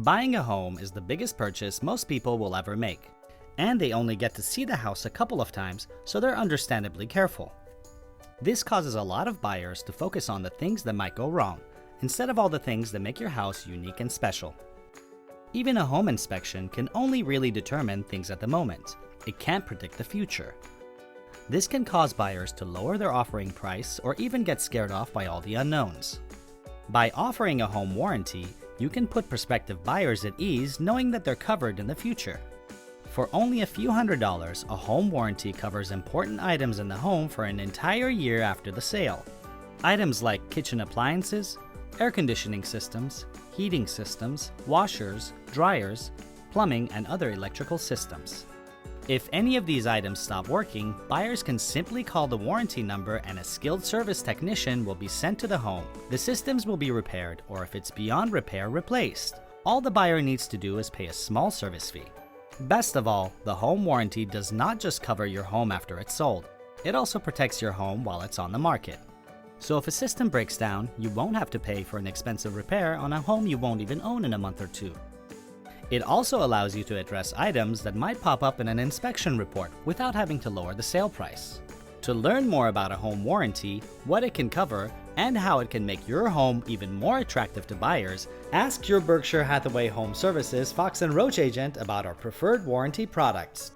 Buying a home is the biggest purchase most people will ever make, and they only get to see the house a couple of times, so they're understandably careful. This causes a lot of buyers to focus on the things that might go wrong, instead of all the things that make your house unique and special. Even a home inspection can only really determine things at the moment. It can't predict the future. This can cause buyers to lower their offering price or even get scared off by all the unknowns. By offering a home warranty, you can put prospective buyers at ease knowing that they're covered in the future. For only a few $100s, a home warranty covers important items in the home for an entire year after the sale. Items like kitchen appliances, air conditioning systems, heating systems, washers, dryers, plumbing, and other electrical systems. If any of these items stop working, buyers can simply call the warranty number and a skilled service technician will be sent to the home. The systems will be repaired, or if it's beyond repair, replaced. All the buyer needs to do is pay a small service fee. Best of all, the home warranty does not just cover your home after it's sold. It also protects your home while it's on the market. So if a system breaks down, you won't have to pay for an expensive repair on a home you won't even own in a month or two. It also allows you to address items that might pop up in an inspection report without having to lower the sale price. To learn more about a home warranty, what it can cover, and how it can make your home even more attractive to buyers, ask your Berkshire Hathaway Home Services Fox & Roach agent about our preferred warranty products.